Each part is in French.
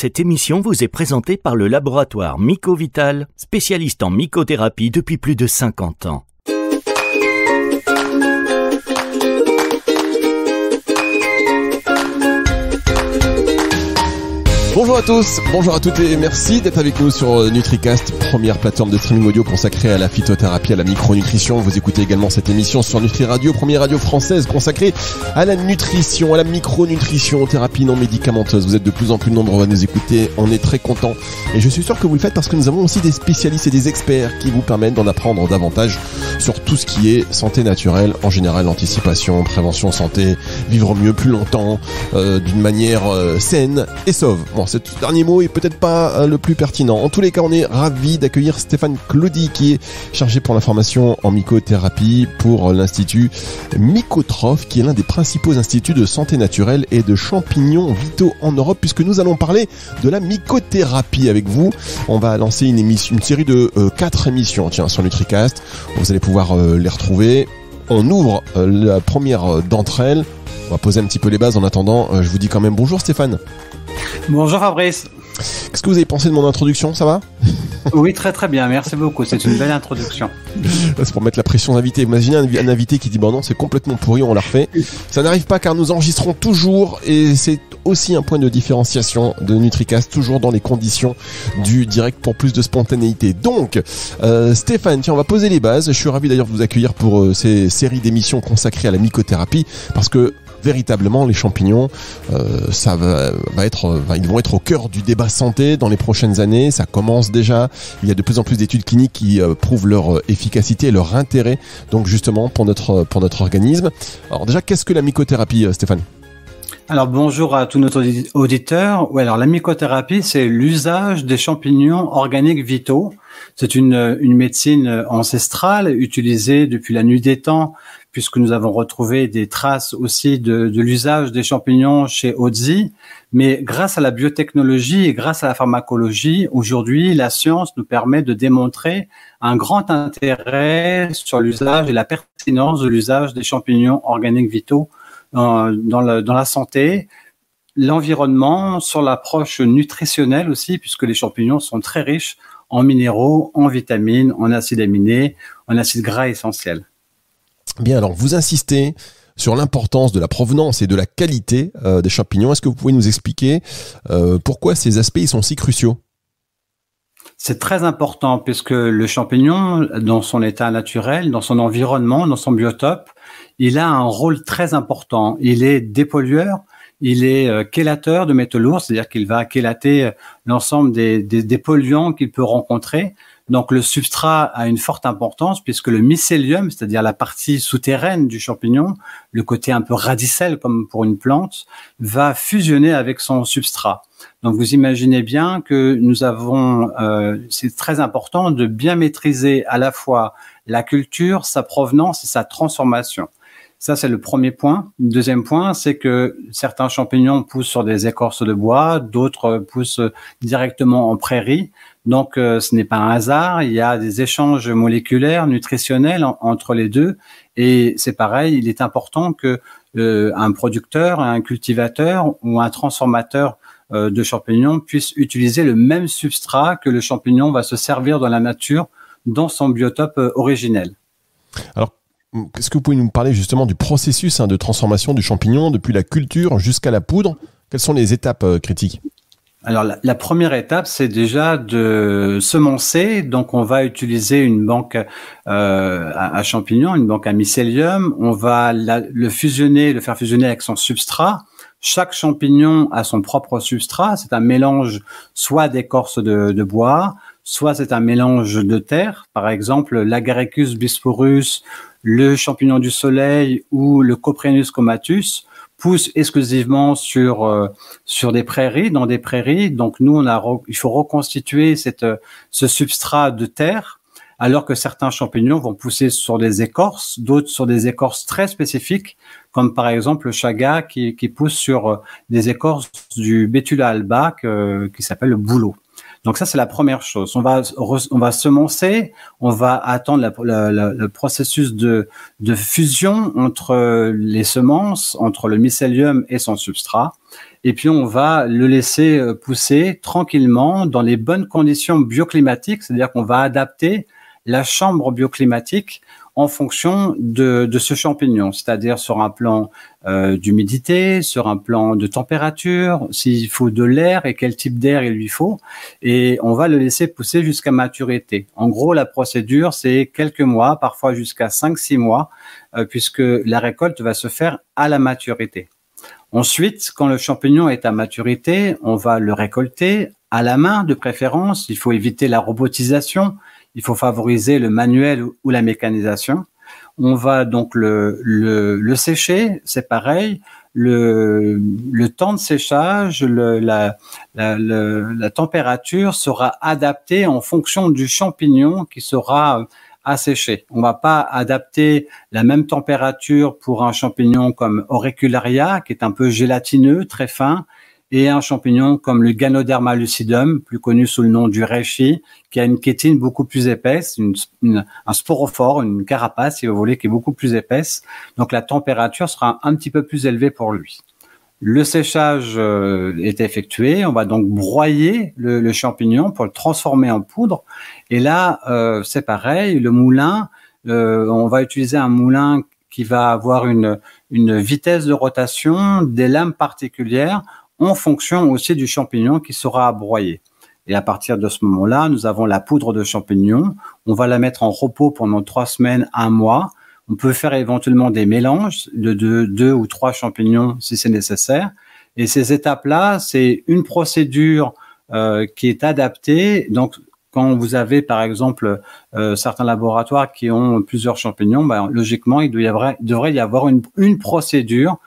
Cette émission vous est présentée par le laboratoire Mycovital, spécialiste en mycothérapie depuis plus de 50 ans. Bonjour à tous, bonjour à toutes et merci d'être avec nous sur NutriCast, première plateforme de streaming audio consacrée à la phytothérapie, à la micronutrition. Vous écoutez également cette émission sur Nutri Radio, première radio française consacrée à la nutrition, à la micronutrition, aux thérapies non médicamenteuses. Vous êtes de plus en plus nombreux à nous écouter, on est très contents. Et je suis sûr que vous le faites parce que nous avons aussi des spécialistes et des experts qui vous permettent d'en apprendre davantage sur tout ce qui est santé naturelle, en général anticipation, prévention santé, vivre mieux plus longtemps, d'une manière saine et sauve. Bon, ce dernier mot est peut-être pas le plus pertinent. En tous les cas, on est ravis d'accueillir Stéphane Claudi qui est chargé pour l'information en mycothérapie pour l'Institut Mycotrophe, qui est l'un des principaux instituts de santé naturelle et de champignons vitaux en Europe, puisque nous allons parler de la mycothérapie avec vous. On va lancer une série de 4 émissions sur NutriCast. Vous allez pouvoir les retrouver. On ouvre la première d'entre elles. On va poser un petit peu les bases en attendant. Je vous dis quand même bonjour Stéphane. Bonjour Fabrice. Qu'est-ce que vous avez pensé de mon introduction, ça va ? Oui, très très bien, merci beaucoup, c'est une belle introduction. C'est pour mettre la pression d'invité. Imaginez un invité qui dit bon non, c'est complètement pourri, on l'a refait. Ça n'arrive pas car nous enregistrons toujours et c'est aussi un point de différenciation de NutriCast, toujours dans les conditions du direct pour plus de spontanéité. Donc, Stéphane, tiens, on va poser les bases. Je suis ravi d'ailleurs de vous accueillir pour ces séries d'émissions consacrées à la mycothérapie parce que véritablement, les champignons, ça va être, ils vont être au cœur du débat santé dans les prochaines années. Ça commence déjà. Il y a de plus en plus d'études cliniques qui prouvent leur efficacité et leur intérêt. Donc justement pour notre organisme. Alors déjà, qu'est-ce que la mycothérapie, Stéphane ? Alors bonjour à tous nos auditeurs. Ouais, alors la mycothérapie, c'est l'usage des champignons organiques vitaux. C'est une médecine ancestrale utilisée depuis la nuit des temps, puisque nous avons retrouvé des traces aussi de l'usage des champignons chez Otzi. Mais grâce à la biotechnologie et grâce à la pharmacologie, aujourd'hui, la science nous permet de démontrer un grand intérêt sur l'usage et la pertinence de l'usage des champignons organiques vitaux dans la santé, l'environnement, sur l'approche nutritionnelle aussi, puisque les champignons sont très riches en minéraux, en vitamines, en acides aminés, en acides gras essentiels. Bien, alors vous insistez sur l'importance de la provenance et de la qualité des champignons. Est-ce que vous pouvez nous expliquer pourquoi ces aspects ils sont si cruciaux ? C'est très important puisque le champignon, dans son état naturel, dans son environnement, dans son biotope, il a un rôle très important. Il est dépollueur, il est chélateur de métaux lourds, c'est-à-dire qu'il va chélater l'ensemble des polluants qu'il peut rencontrer. Donc le substrat a une forte importance puisque le mycélium, c'est-à-dire la partie souterraine du champignon, le côté un peu radicelle comme pour une plante, va fusionner avec son substrat. Donc vous imaginez bien que nous avons, c'est très important de bien maîtriser à la fois la culture, sa provenance et sa transformation. Ça, c'est le premier point. Le deuxième point, c'est que certains champignons poussent sur des écorces de bois, d'autres poussent directement en prairie. Donc, ce n'est pas un hasard. Il y a des échanges moléculaires, nutritionnels entre les deux. Et c'est pareil, il est important que un producteur, un cultivateur ou un transformateur de champignons puisse utiliser le même substrat que le champignon va se servir dans la nature, dans son biotope originel. Alors, est-ce que vous pouvez nous parler justement du processus de transformation du champignon depuis la culture jusqu'à la poudre ? Quelles sont les étapes critiques ? Alors la première étape, c'est déjà de semencer. Donc on va utiliser une banque à champignons, une banque à mycélium. On va le faire fusionner avec son substrat. Chaque champignon a son propre substrat. C'est un mélange soit d'écorce de bois, soit c'est un mélange de terre. Par exemple, l'Agaricus bisporus, le champignon du soleil ou le Coprinus comatus poussent exclusivement sur des prairies, dans des prairies. Donc nous, il faut reconstituer ce substrat de terre, alors que certains champignons vont pousser sur des écorces, d'autres sur des écorces très spécifiques, comme par exemple le chaga qui pousse sur des écorces du Betula alba qui s'appelle le bouleau. Donc ça, c'est la première chose. On va semencer, on va attendre le processus de fusion entre les semences, entre le mycélium et son substrat. et puis on va le laisser pousser tranquillement dans les bonnes conditions bioclimatiques, c'est-à-dire qu'on va adapter la chambre bioclimatique en fonction de ce champignon, c'est-à-dire sur un plan d'humidité, sur un plan de température, s'il faut de l'air et quel type d'air il lui faut, et on va le laisser pousser jusqu'à maturité. En gros, la procédure, c'est quelques mois, parfois jusqu'à 5-6 mois, puisque la récolte va se faire à la maturité. Ensuite, quand le champignon est à maturité, on va le récolter à la main de préférence. Il faut éviter la robotisation. Il faut favoriser le manuel ou la mécanisation. On va donc le sécher, c'est pareil. Le temps de séchage, la température sera adaptée en fonction du champignon qui sera à sécher. On va pas adapter la même température pour un champignon comme Auricularia, qui est un peu gélatineux, très fin, et un champignon comme le Ganoderma lucidum, plus connu sous le nom du reishi, qui a une kétine beaucoup plus épaisse, un sporophore, une carapace, si vous voulez, qui est beaucoup plus épaisse. Donc la température sera un petit peu plus élevée pour lui. Le séchage est effectué. On va donc broyer le champignon pour le transformer en poudre. Et là, c'est pareil. Le moulin, on va utiliser un moulin qui va avoir une vitesse de rotation, des lames particulières, en fonction aussi du champignon qui sera broyé. Et à partir de ce moment-là, nous avons la poudre de champignon. On va la mettre en repos pendant 3 semaines, 1 mois. On peut faire éventuellement des mélanges de 2 ou 3 champignons si c'est nécessaire. Et ces étapes-là, c'est une procédure qui est adaptée. Donc, quand vous avez, par exemple, certains laboratoires qui ont plusieurs champignons, logiquement, il devrait y avoir une procédure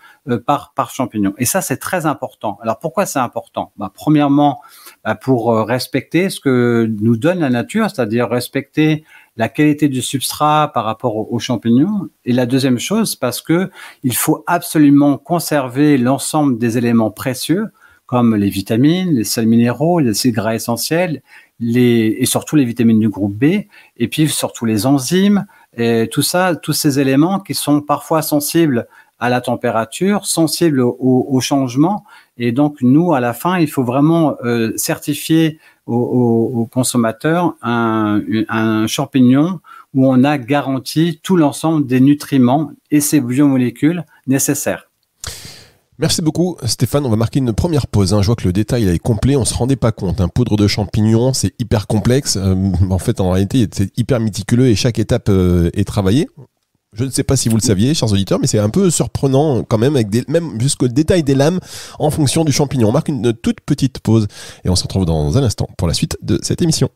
par champignon. Et ça, c'est très important. Alors, pourquoi c'est important? Premièrement, pour respecter ce que nous donne la nature, c'est-à-dire respecter la qualité du substrat par rapport aux champignons. Et la deuxième chose, parce que il faut absolument conserver l'ensemble des éléments précieux, comme les vitamines, les sels minéraux, les acides gras essentiels, et surtout les vitamines du groupe B, et puis surtout les enzymes, et tout ça, tous ces éléments qui sont parfois sensibles à la température, sensibles au changement. Et donc, nous, à la fin, il faut vraiment certifier aux consommateurs un champignon où on a garanti tout l'ensemble des nutriments et ses biomolécules nécessaires. Merci beaucoup Stéphane, on va marquer une première pause. Je vois que le détail est complet, on se rendait pas compte. Poudre de champignons, c'est hyper complexe. En fait, en réalité, c'est hyper méticuleux et chaque étape est travaillée. Je ne sais pas si vous le saviez, chers auditeurs, mais c'est un peu surprenant quand même, avec même jusqu'au détail des lames en fonction du champignon. On marque une toute petite pause et on se retrouve dans un instant pour la suite de cette émission.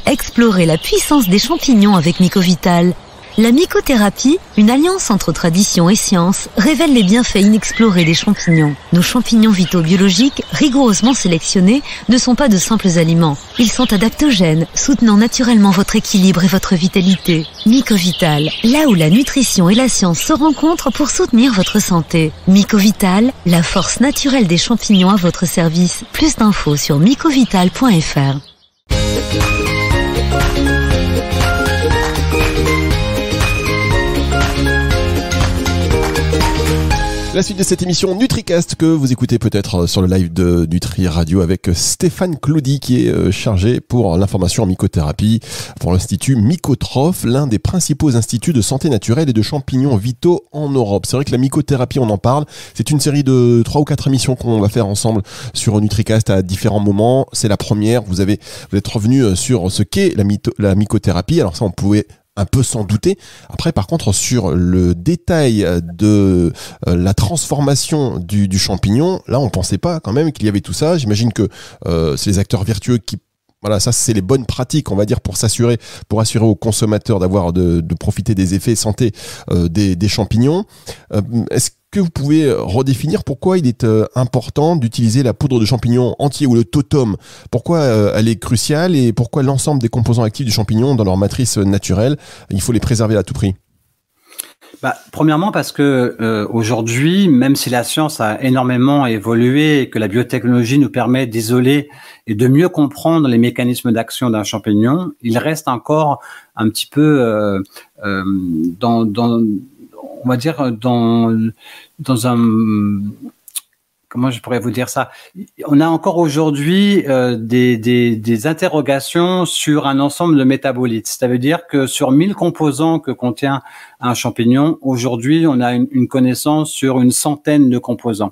Explorez la puissance des champignons avec Mycovital. La mycothérapie, une alliance entre tradition et science, révèle les bienfaits inexplorés des champignons. Nos champignons vitaux biologiques, rigoureusement sélectionnés, ne sont pas de simples aliments. Ils sont adaptogènes, soutenant naturellement votre équilibre et votre vitalité. Mycovital, là où la nutrition et la science se rencontrent pour soutenir votre santé. Mycovital, la force naturelle des champignons à votre service. Plus d'infos sur mycovital.fr. La suite de cette émission NutriCast que vous écoutez peut-être sur le live de Nutri Radio avec Stéphane Claudy qui est chargé pour l'information en mycothérapie pour l'Institut Mycotrophe, l'un des principaux instituts de santé naturelle et de champignons vitaux en Europe. C'est vrai que la mycothérapie, on en parle. C'est une série de 3 ou 4 émissions qu'on va faire ensemble sur NutriCast à différents moments. C'est la première. Vous êtes revenu sur ce qu'est la mycothérapie. Alors ça, on pouvait un peu s'en douter. Après, par contre, sur le détail de la transformation du champignon, là, on pensait pas quand même qu'il y avait tout ça. J'imagine que c'est les acteurs vertueux qui... Voilà, ça, c'est les bonnes pratiques, on va dire, pour assurer aux consommateurs de profiter des effets santé des champignons. Est-ce que vous pouvez redéfinir pourquoi il est important d'utiliser la poudre de champignon entier ou le totum? Pourquoi elle est cruciale et pourquoi l'ensemble des composants actifs du champignon dans leur matrice naturelle, il faut les préserver à tout prix? Premièrement parce que aujourd'hui, même si la science a énormément évolué et que la biotechnologie nous permet d'isoler et de mieux comprendre les mécanismes d'action d'un champignon, il reste encore un petit peu on va dire dans un, comment je pourrais vous dire ça? On a encore aujourd'hui des interrogations sur un ensemble de métabolites. Ça veut dire que sur 1000 composants que contient un champignon, aujourd'hui, on a une connaissance sur une centaine de composants.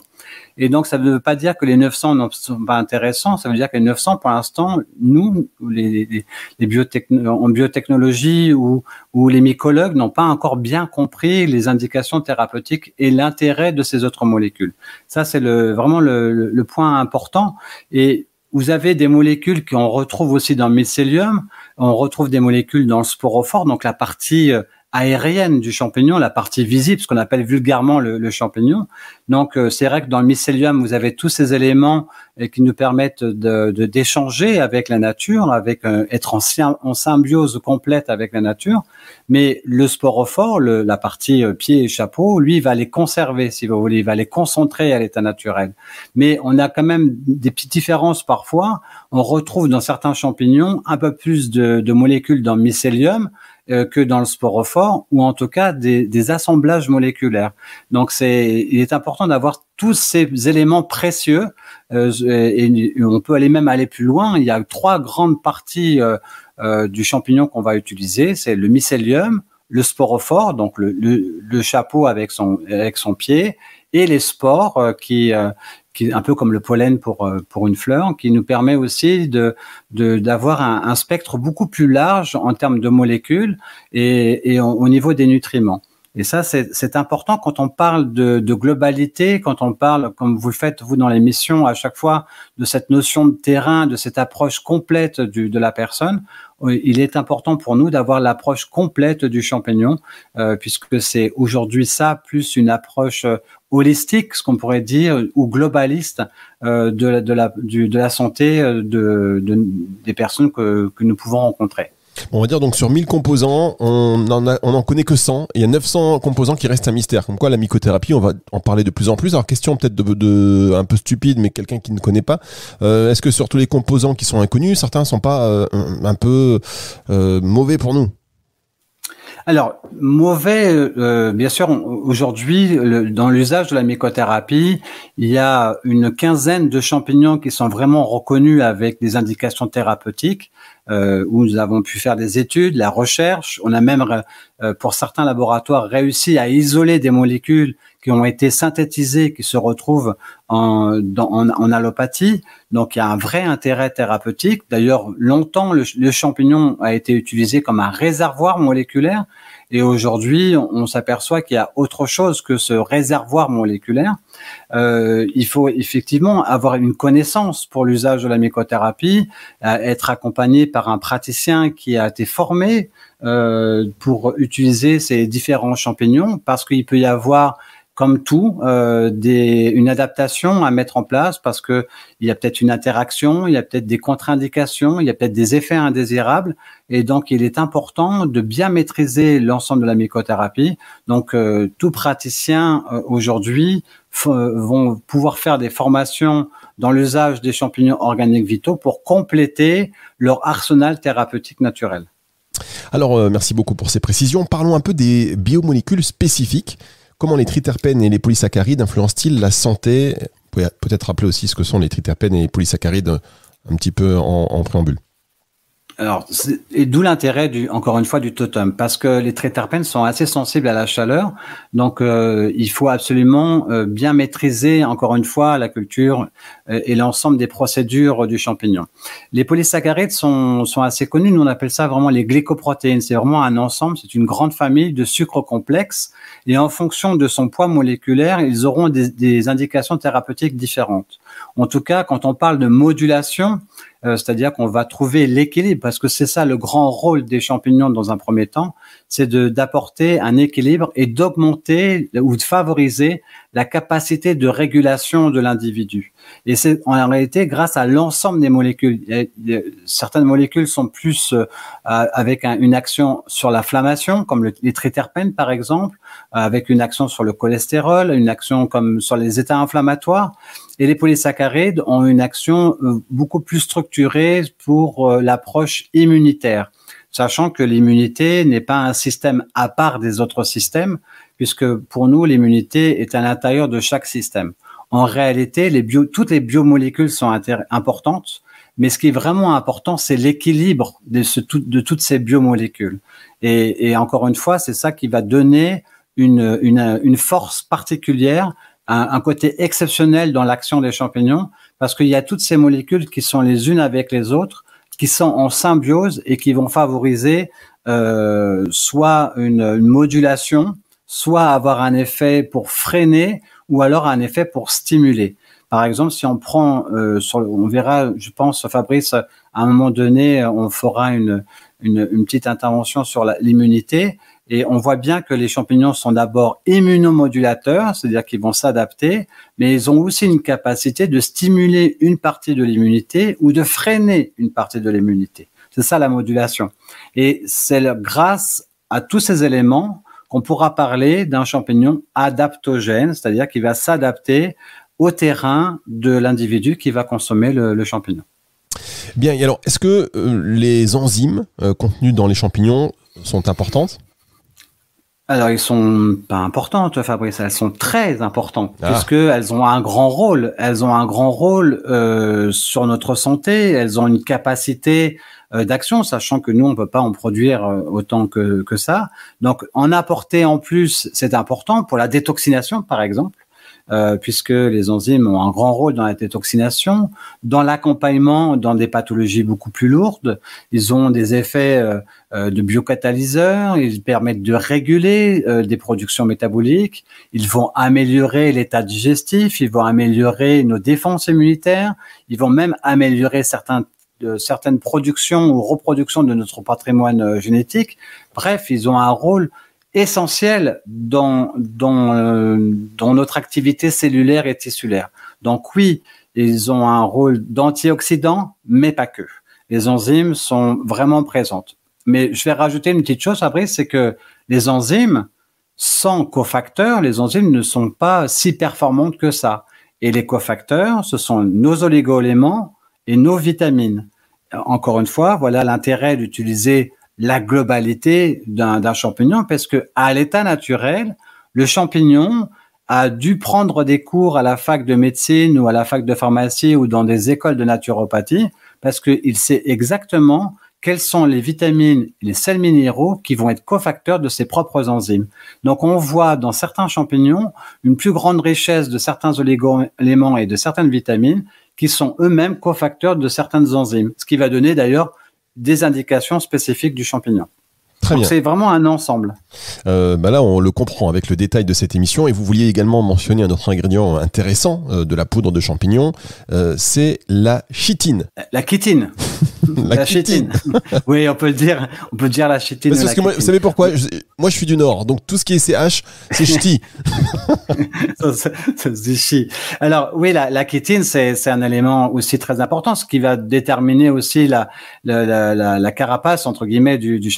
Et donc, ça ne veut pas dire que les 900 ne sont pas intéressants. Ça veut dire que les 900, pour l'instant, nous, en biotechnologie ou les mycologues n'ont pas encore bien compris les indications thérapeutiques et l'intérêt de ces autres molécules. Ça, c'est vraiment le point important. Et vous avez des molécules qu'on retrouve aussi dans le mycélium. On retrouve des molécules dans le sporophore, donc la partie aérienne du champignon, la partie visible, ce qu'on appelle vulgairement le champignon. Donc, c'est vrai que dans le mycélium, vous avez tous ces éléments qui nous permettent d'échanger avec la nature, être en symbiose complète avec la nature. Mais le sporophore, la partie pied et chapeau, lui, il va les conserver, si vous voulez, il va les concentrer à l'état naturel. Mais on a quand même des petites différences parfois. On retrouve dans certains champignons un peu plus de molécules dans le mycélium que dans le sporophore, ou en tout cas des assemblages moléculaires. Donc il est important d'avoir tous ces éléments précieux, et on peut même aller plus loin. Il y a 3 grandes parties du champignon qu'on va utiliser, c'est le mycélium, le sporophore, donc le chapeau avec son pied, et les spores qui est un peu comme le pollen pour une fleur, qui nous permet aussi d'avoir un spectre beaucoup plus large en termes de molécules et au niveau des nutriments. Et ça, c'est important quand on parle de globalité, quand on parle, comme vous le faites vous dans l'émission à chaque fois, de cette notion de terrain, de cette approche complète de la personne. Il est important pour nous d'avoir l'approche complète du champignon, puisque c'est aujourd'hui ça, plus une approche holistique, ce qu'on pourrait dire, ou globaliste de la santé des personnes que nous pouvons rencontrer. On va dire donc sur 1000 composants, on en connaît que 100. Il y a 900 composants qui restent un mystère. Comme quoi la mycothérapie, on va en parler de plus en plus. Alors question peut-être de un peu stupide, mais quelqu'un qui ne connaît pas. Est-ce que sur tous les composants qui sont inconnus, certains sont pas un peu mauvais pour nous? Alors, mauvais, bien sûr, aujourd'hui, dans l'usage de la mycothérapie, il y a une quinzaine de champignons qui sont vraiment reconnus avec des indications thérapeutiques, où nous avons pu faire des études, la recherche. On a même, pour certains laboratoires, réussi à isoler des molécules qui ont été synthétisées, qui se retrouvent en allopathie. Donc, il y a un vrai intérêt thérapeutique. D'ailleurs, longtemps, le champignon a été utilisé comme un réservoir moléculaire. Et aujourd'hui, on s'aperçoit qu'il y a autre chose que ce réservoir moléculaire. Il faut effectivement avoir une connaissance pour l'usage de la mycothérapie, être accompagné par un praticien qui a été formé pour utiliser ces différents champignons, parce qu'il peut y avoir, comme tout, une adaptation à mettre en place, parce que il y a peut-être une interaction, il y a peut-être des contre-indications, il y a peut-être des effets indésirables, et donc il est important de bien maîtriser l'ensemble de la mycothérapie. Donc tout praticien aujourd'hui vont pouvoir faire des formations dans l'usage des champignons organiques vitaux pour compléter leur arsenal thérapeutique naturel. Alors merci beaucoup pour ces précisions. Parlons un peu des biomolécules spécifiques. Comment les triterpènes et les polysaccharides influencent-ils la santé? Vous pouvez peut-être rappeler aussi ce que sont les triterpènes et les polysaccharides un petit peu en préambule. Alors, et d'où l'intérêt encore une fois du totem, parce que les triterpènes sont assez sensibles à la chaleur, donc il faut absolument bien maîtriser encore une fois la culture et l'ensemble des procédures du champignon. Les polysaccharides sont assez connus, nous on appelle ça vraiment les glycoprotéines. C'est vraiment un ensemble, c'est une grande famille de sucres complexes, et en fonction de son poids moléculaire, ils auront des indications thérapeutiques différentes. En tout cas, quand on parle de modulation, c'est-à-dire qu'on va trouver l'équilibre, parce que c'est ça le grand rôle des champignons dans un premier temps, c'est d'apporter un équilibre et d'augmenter ou de favoriser la capacité de régulation de l'individu. Et c'est en réalité grâce à l'ensemble des molécules. Certaines molécules sont plus avec une action sur l'inflammation, comme les triterpènes par exemple, avec une action sur le cholestérol, une action comme sur les états inflammatoires. Et les polysaccharides ont une action beaucoup plus structurée pour l'approche immunitaire, sachant que l'immunité n'est pas un système à part des autres systèmes, puisque pour nous, l'immunité est à l'intérieur de chaque système. En réalité, toutes les biomolécules sont importantes, mais ce qui est vraiment important, c'est l'équilibre de toutes ces biomolécules. Et encore une fois, c'est ça qui va donner une force particulière, un côté exceptionnel dans l'action des champignons, parce qu'il y a toutes ces molécules qui sont les unes avec les autres, qui sont en symbiose et qui vont favoriser soit une modulation, soit avoir un effet pour freiner, ou alors un effet pour stimuler. Par exemple, si on prend, on verra, je pense, Fabrice, à un moment donné, on fera une petite intervention sur l'immunité, et on voit bien que les champignons sont d'abord immunomodulateurs, c'est-à-dire qu'ils vont s'adapter, mais ils ont aussi une capacité de stimuler une partie de l'immunité ou de freiner une partie de l'immunité. C'est ça la modulation. Et c'est grâce à tous ces éléments qu'on pourra parler d'un champignon adaptogène, c'est-à-dire qu'il va s'adapter au terrain de l'individu qui va consommer le champignon. Bien, et alors, est-ce que les enzymes contenues dans les champignons sont importantes ? Alors, ils sont pas importantes, Fabrice, elles sont très importantes, puisqu'elles ont un grand rôle. Elles ont un grand rôle sur notre santé, elles ont une capacité d'action, sachant que nous, on peut pas en produire autant que ça. Donc, en apporter en plus, c'est important pour la détoxination, par exemple. Puisque les enzymes ont un grand rôle dans la détoxination, dans l'accompagnement, dans des pathologies beaucoup plus lourdes. Ils ont des effets de biocatalyseurs, ils permettent de réguler des productions métaboliques, ils vont améliorer l'état digestif, ils vont améliorer nos défenses immunitaires, ils vont même améliorer certaines productions ou reproductions de notre patrimoine génétique. Bref, ils ont un rôle essentiel dans notre activité cellulaire et tissulaire. Donc oui, ils ont un rôle d'antioxydant, mais pas que. Les enzymes sont vraiment présentes. Mais je vais rajouter une petite chose, Fabrice, c'est que les enzymes, sans cofacteurs, les enzymes ne sont pas si performantes que ça. Et les cofacteurs, ce sont nos oligo-éléments et nos vitamines. Encore une fois, voilà l'intérêt d'utiliser la globalité d'un champignon, parce que à l'état naturel, le champignon a dû prendre des cours à la fac de médecine ou à la fac de pharmacie ou dans des écoles de naturopathie, parce qu'il sait exactement quelles sont les vitamines et les sels minéraux qui vont être cofacteurs de ses propres enzymes. Donc on voit dans certains champignons une plus grande richesse de certains oligo-éléments et de certaines vitamines qui sont eux-mêmes cofacteurs de certaines enzymes, ce qui va donner d'ailleurs des indications spécifiques du champignon. Très bien. C'est vraiment un ensemble. Là, on le comprend avec le détail de cette émission. Et vous vouliez également mentionner un autre ingrédient intéressant de la poudre de champignon, c'est la chitine. La chitine. La chitine. Oui, on peut le dire. On peut dire la chitine. Parce que moi, vous savez pourquoi moi, je suis du Nord, donc tout ce qui est CH, c'est ch'ti. Ça se dit chi. Alors oui, la chitine, c'est un élément aussi très important, ce qui va déterminer aussi la carapace entre guillemets du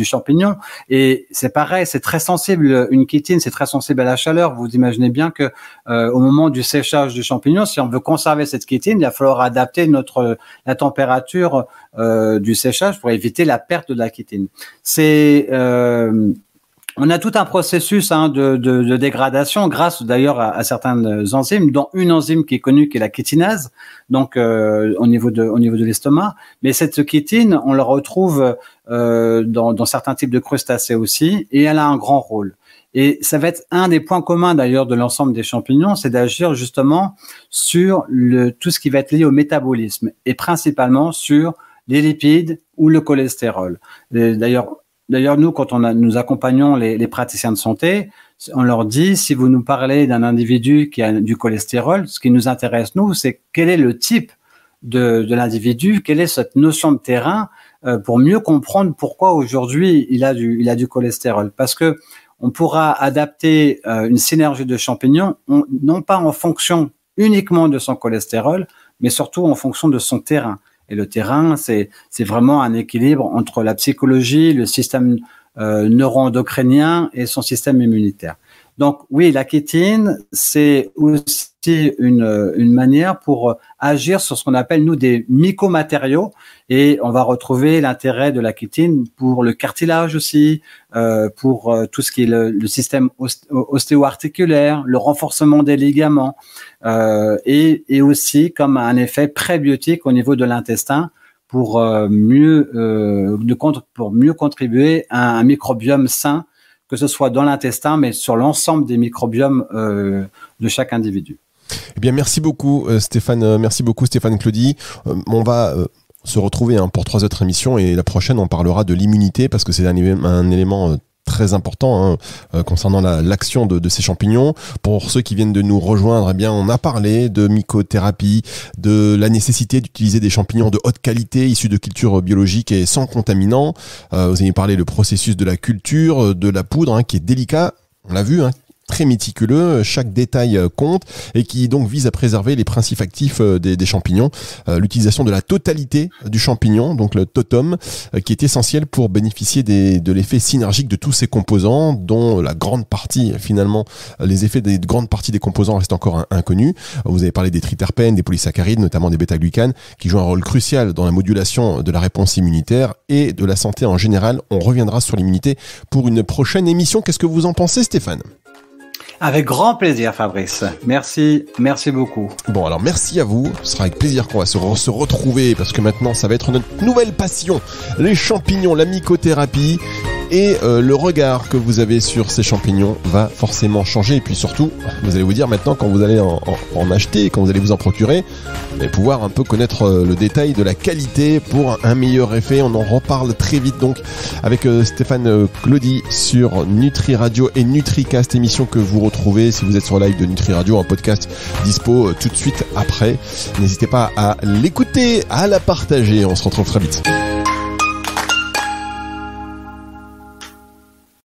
champignon. Et c'est pareil, c'est très sensible. Une chitine, c'est très sensible à la chaleur. Vous imaginez bien que au moment du séchage du champignon, si on veut conserver cette chitine, il va falloir adapter la température du séchage pour éviter la perte de la chitine. On a tout un processus de dégradation grâce d'ailleurs à certaines enzymes, dont une enzyme qui est connue qui est la chitinase, donc au niveau de l'estomac. Mais cette chitine, on la retrouve dans certains types de crustacés aussi, et elle a un grand rôle. Et ça va être un des points communs d'ailleurs de l'ensemble des champignons, c'est d'agir justement sur tout ce qui va être lié au métabolisme, et principalement sur les lipides ou le cholestérol. D'ailleurs, nous, quand nous accompagnons les praticiens de santé, on leur dit, si vous nous parlez d'un individu qui a du cholestérol, ce qui nous intéresse, nous, c'est quel est le type de l'individu, quelle est cette notion de terrain, pour mieux comprendre pourquoi aujourd'hui il a du cholestérol. Parce que on pourra adapter une synergie de champignons, non pas en fonction uniquement de son cholestérol, mais surtout en fonction de son terrain. Et le terrain, c'est vraiment un équilibre entre la psychologie, le système neuro-endocrinien et son système immunitaire. Donc oui, la chitine, c'est aussi une manière pour agir sur ce qu'on appelle nous des mycomatériaux, et on va retrouver l'intérêt de la chitine pour le cartilage aussi, pour tout ce qui est le système ostéo-articulaire, le renforcement des ligaments, et aussi comme un effet prébiotique au niveau de l'intestin pour mieux contribuer à un microbiome sain, que ce soit dans l'intestin, mais sur l'ensemble des microbiomes de chaque individu. Eh bien, merci beaucoup Stéphane. Merci beaucoup Stéphane Claudie. On va se retrouver pour 3 autres émissions, et la prochaine on parlera de l'immunité, parce que c'est un élément très important concernant l'action de ces champignons. Pour ceux qui viennent de nous rejoindre, eh bien, on a parlé de mycothérapie, de la nécessité d'utiliser des champignons de haute qualité, issus de cultures biologiques et sans contaminants. Vous avez parlé le processus de la culture, de la poudre, qui est délicat, on l'a vu, très méticuleux, chaque détail compte, et qui donc vise à préserver les principes actifs des champignons. L'utilisation de la totalité du champignon, donc le totum, qui est essentiel pour bénéficier de l'effet synergique de tous ces composants, dont la grande partie, finalement, les effets des grandes parties des composants restent encore inconnus. Vous avez parlé des triterpènes, des polysaccharides, notamment des bêta-glucanes, qui jouent un rôle crucial dans la modulation de la réponse immunitaire et de la santé en général. On reviendra sur l'immunité pour une prochaine émission. Qu'est-ce que vous en pensez, Stéphane ? Avec grand plaisir, Fabrice. Merci beaucoup. Bon, alors merci à vous. Ce sera avec plaisir qu'on va se retrouver, parce que maintenant, ça va être notre nouvelle passion. Les champignons, la mycothérapie. Et le regard que vous avez sur ces champignons va forcément changer. Et puis surtout, vous allez vous dire maintenant, quand vous allez en acheter, quand vous allez vous en procurer, vous allez pouvoir un peu connaître le détail de la qualité pour un meilleur effet. On en reparle très vite donc avec Stéphane Claudie sur Nutri Radio et NutriCast, émission que vous retrouvez si vous êtes sur live de Nutri Radio, un podcast dispo tout de suite après. N'hésitez pas à l'écouter, à la partager. On se retrouve très vite.